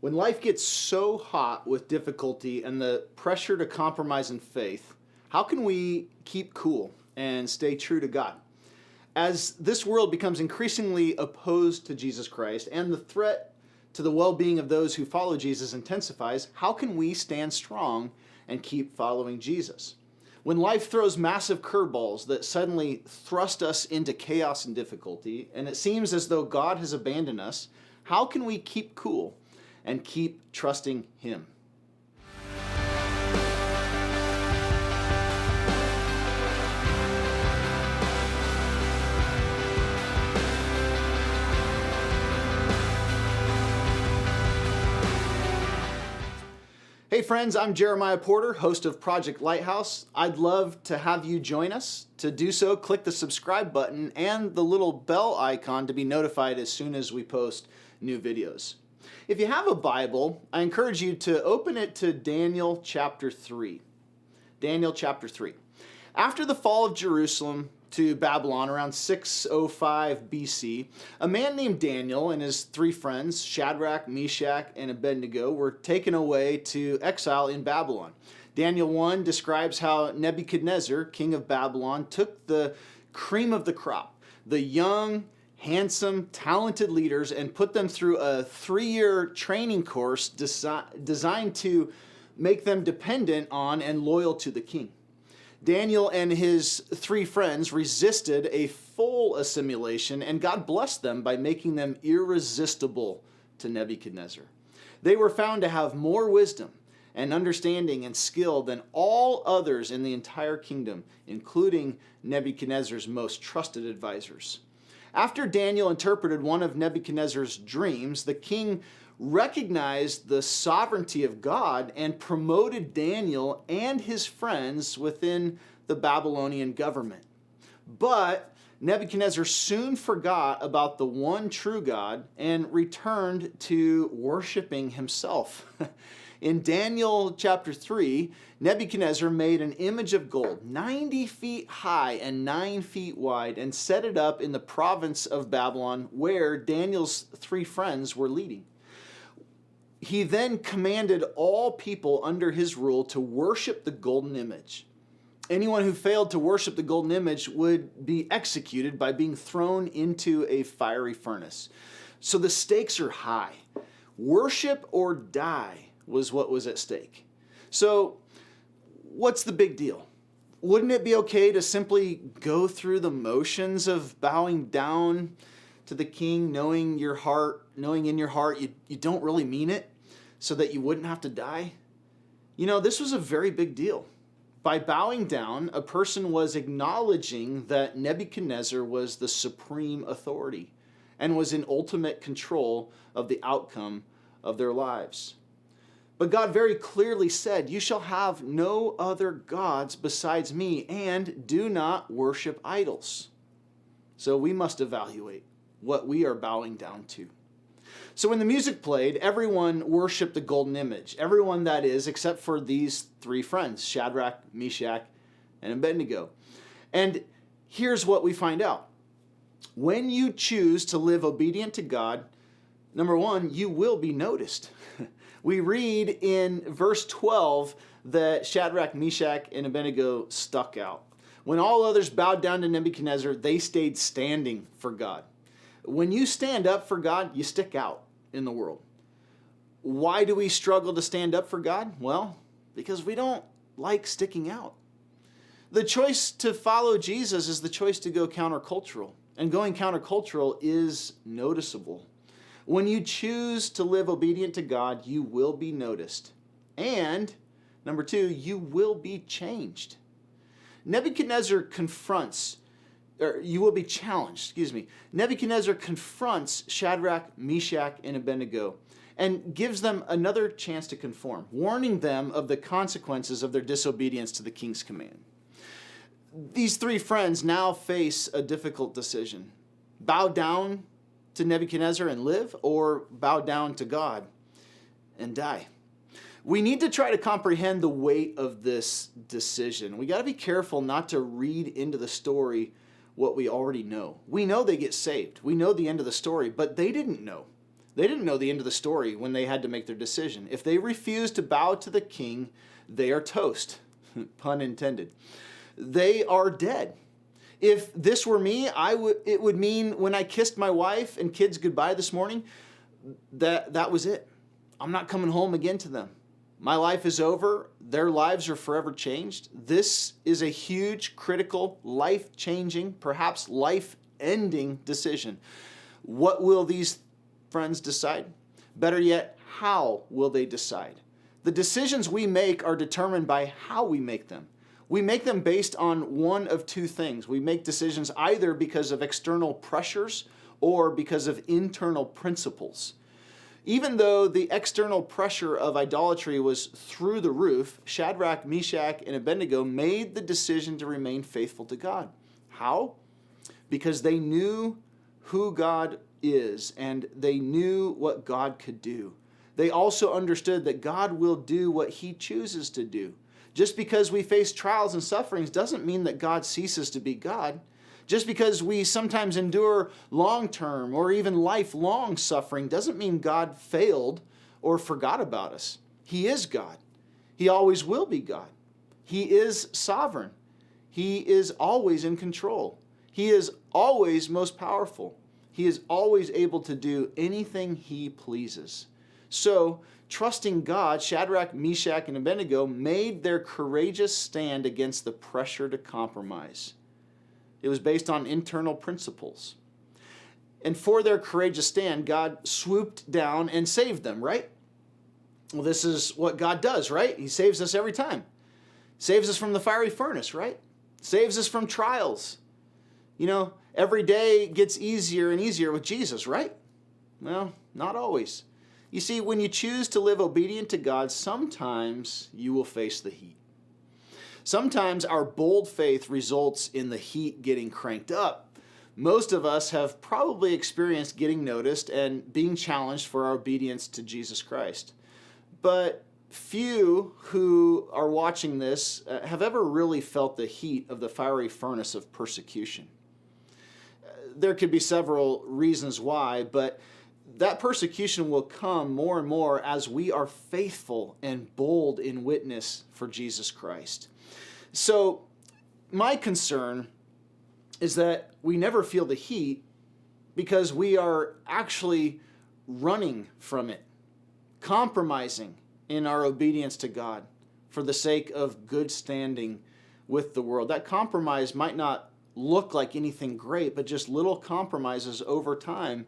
When life gets so hot with difficulty and the pressure to compromise in faith, how can we keep cool and stay true to God? As this world becomes increasingly opposed to Jesus Christ and the threat to the well-being of those who follow Jesus intensifies, how can we stand strong and keep following Jesus? When life throws massive curveballs that suddenly thrust us into chaos and difficulty, and it seems as though God has abandoned us, how can we keep cool and keep trusting Him? Hey friends, I'm Jeremiah Porter, host of Project Lighthouse. I'd love to have you join us. To do so, click the subscribe button and the little bell icon to be notified as soon as we post new videos. If you have a Bible, I encourage you to open it to Daniel chapter 3. Daniel chapter 3. After the fall of Jerusalem to Babylon around 605 BC, a man named Daniel and his three friends, Shadrach, Meshach, and Abednego, were taken away to exile in Babylon. Daniel 1 describes how Nebuchadnezzar, king of Babylon, took the cream of the crop, the young, handsome, talented leaders, and put them through a 3-year training course designed to make them dependent on and loyal to the king. Daniel and his three friends resisted a full assimilation, and God blessed them by making them irresistible to Nebuchadnezzar. They were found to have more wisdom and understanding and skill than all others in the entire kingdom, including Nebuchadnezzar's most trusted advisors. After Daniel interpreted one of Nebuchadnezzar's dreams, the king recognized the sovereignty of God and promoted Daniel and his friends within the Babylonian government. But Nebuchadnezzar soon forgot about the one true God and returned to worshiping himself. In Daniel chapter 3, Nebuchadnezzar made an image of gold 90 feet high and 9 feet wide and set it up in the province of Babylon where Daniel's three friends were leading. He then commanded all people under his rule to worship the golden image. Anyone who failed to worship the golden image would be executed by being thrown into a fiery furnace. So the stakes are high. Worship or die was what was at stake. So what's the big deal? Wouldn't it be okay to simply go through the motions of bowing down to the king, knowing in your heart you don't really mean it, so that you wouldn't have to die? You know, this was a very big deal. By bowing down, a person was acknowledging that Nebuchadnezzar was the supreme authority and was in ultimate control of the outcome of their lives. But God very clearly said, "You shall have no other gods besides me, and do not worship idols." So we must evaluate what we are bowing down to. So when the music played, everyone worshiped the golden image. Everyone, that is, except for these three friends, Shadrach, Meshach, and Abednego. And here's what we find out. When you choose to live obedient to God, number one, you will be noticed. We read in verse 12 that Shadrach, Meshach, and Abednego stuck out. When all others bowed down to Nebuchadnezzar, they stayed standing for God. When you stand up for God, you stick out in the world. Why do we struggle to stand up for God? Well, because we don't like sticking out. The choice to follow Jesus is the choice to go countercultural, and going countercultural is noticeable. When you choose to live obedient to God, you will be noticed. And, number two, you will be changed. Nebuchadnezzar confronts you will be challenged, Nebuchadnezzar confronts Shadrach, Meshach, and Abednego and gives them another chance to conform, warning them of the consequences of their disobedience to the king's command. These three friends now face a difficult decision. Bow down to Nebuchadnezzar and live, or bow down to God and die. We need to try to comprehend the weight of this decision. We got to be careful not to read into the story what we already know. We know they get saved. We know the end of the story, but they didn't know. They didn't know the end of the story when they had to make their decision. If they refuse to bow to the king, they are toast. Pun intended. They are dead. If this were me, it would mean when I kissed my wife and kids goodbye this morning, that was it. I'm not coming home again to them. My life is over. Their lives are forever changed. This is a huge, critical, life-changing, perhaps life-ending decision. What will these friends decide? Better yet, how will they decide? The decisions we make are determined by how we make them. We make them based on one of two things. We make decisions either because of external pressures or because of internal principles. Even though the external pressure of idolatry was through the roof, Shadrach, Meshach, and Abednego made the decision to remain faithful to God. How? Because they knew who God is and they knew what God could do. They also understood that God will do what He chooses to do. Just because we face trials and sufferings doesn't mean that God ceases to be God. Just because we sometimes endure long-term or even lifelong suffering doesn't mean God failed or forgot about us. He is God. He always will be God. He is sovereign. He is always in control. He is always most powerful. He is always able to do anything He pleases. So, trusting God, Shadrach, Meshach, and Abednego made their courageous stand against the pressure to compromise. It was based on internal principles. And for their courageous stand, God swooped down and saved them, right? Well, this is what God does, right? He saves us every time. Saves us from the fiery furnace, right? Saves us from trials. You know, every day gets easier and easier with Jesus, right? Well, not always. You see, when you choose to live obedient to God, sometimes you will face the heat. Sometimes our bold faith results in the heat getting cranked up. Most of us have probably experienced getting noticed and being challenged for our obedience to Jesus Christ. But few who are watching this have ever really felt the heat of the fiery furnace of persecution. There could be several reasons why, but that persecution will come more and more as we are faithful and bold in witness for Jesus Christ. So my concern is that we never feel the heat because we are actually running from it, compromising in our obedience to God for the sake of good standing with the world. That compromise might not look like anything great, but just little compromises over time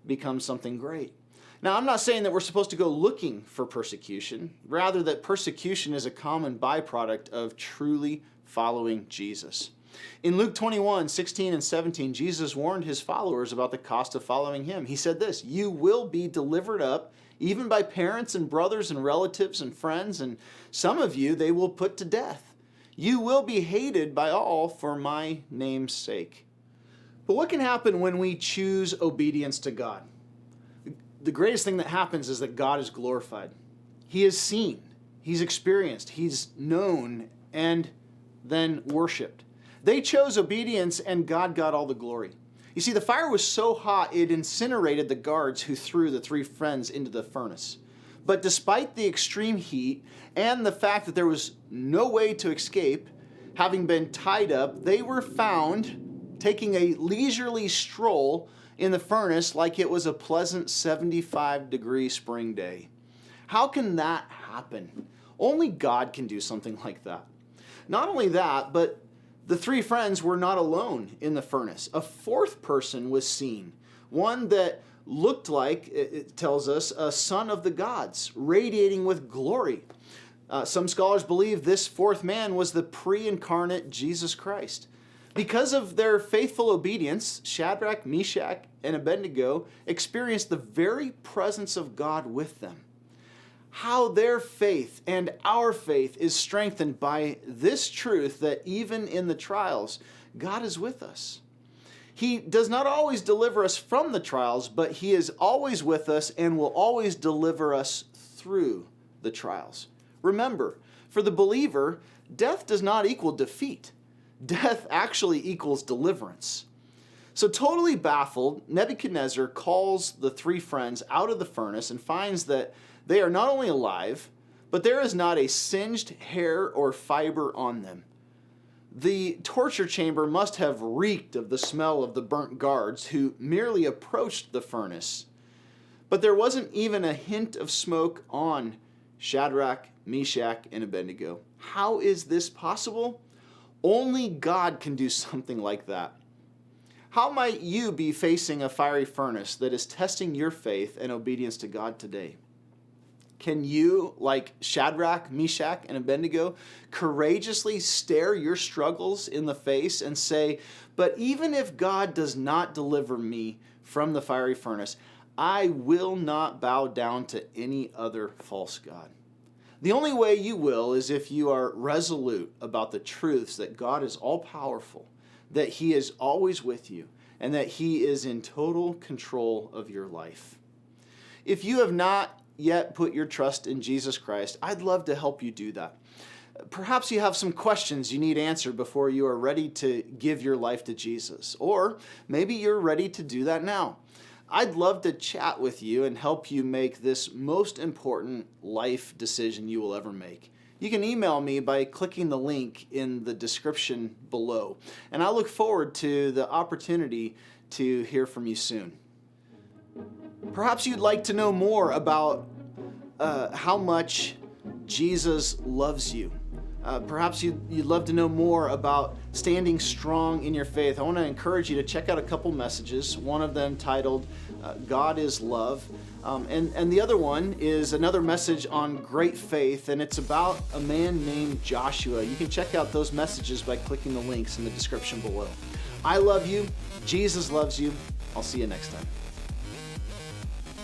become something great. Now, I'm not saying that we're supposed to go looking for persecution, rather that persecution is a common byproduct of truly following Jesus. In Luke 21:16 and 17, Jesus warned His followers about the cost of following Him. He said this, "You will be delivered up even by parents and brothers and relatives and friends, and some of you they will put to death. You will be hated by all for my name's sake." But what can happen when we choose obedience to God? The greatest thing that happens is that God is glorified. He is seen, He's experienced, He's known, and then worshiped. They chose obedience and God got all the glory. You see, the fire was so hot it incinerated the guards who threw the three friends into the furnace. But despite the extreme heat and the fact that there was no way to escape, having been tied up, they were found taking a leisurely stroll in the furnace like it was a pleasant 75-degree spring day. How can that happen? Only God can do something like that. Not only that, but the three friends were not alone in the furnace. A fourth person was seen, one that looked like, it tells us, a son of the gods, radiating with glory. Some scholars believe this fourth man was the pre-incarnate Jesus Christ. Because of their faithful obedience, Shadrach, Meshach, and Abednego experienced the very presence of God with them. How their faith and our faith is strengthened by this truth that even in the trials, God is with us. He does not always deliver us from the trials, but He is always with us and will always deliver us through the trials. Remember, for the believer, death does not equal defeat. Death actually equals deliverance. So totally baffled, Nebuchadnezzar calls the three friends out of the furnace and finds that they are not only alive, but there is not a singed hair or fiber on them. The torture chamber must have reeked of the smell of the burnt guards who merely approached the furnace. But there wasn't even a hint of smoke on Shadrach, Meshach, and Abednego. How is this possible? Only God can do something like that. How might you be facing a fiery furnace that is testing your faith and obedience to God today? Can you, like Shadrach, Meshach, and Abednego, courageously stare your struggles in the face and say, but even if God does not deliver me from the fiery furnace, I will not bow down to any other false god? The only way you will is if you are resolute about the truths that God is all-powerful, that He is always with you, and that He is in total control of your life. If you have not yet put your trust in Jesus Christ, I'd love to help you do that. Perhaps you have some questions you need answered before you are ready to give your life to Jesus, or maybe you're ready to do that now. I'd love to chat with you and help you make this most important life decision you will ever make. You can email me by clicking the link in the description below. And I look forward to the opportunity to hear from you soon. Perhaps you'd like to know more about how much Jesus loves you. Perhaps you'd love to know more about standing strong in your faith. I want to encourage you to check out a couple messages, one of them titled God is Love. And the other one is another message on great faith, and it's about a man named Joshua. You can check out those messages by clicking the links in the description below. I love you. Jesus loves you. I'll see you next time.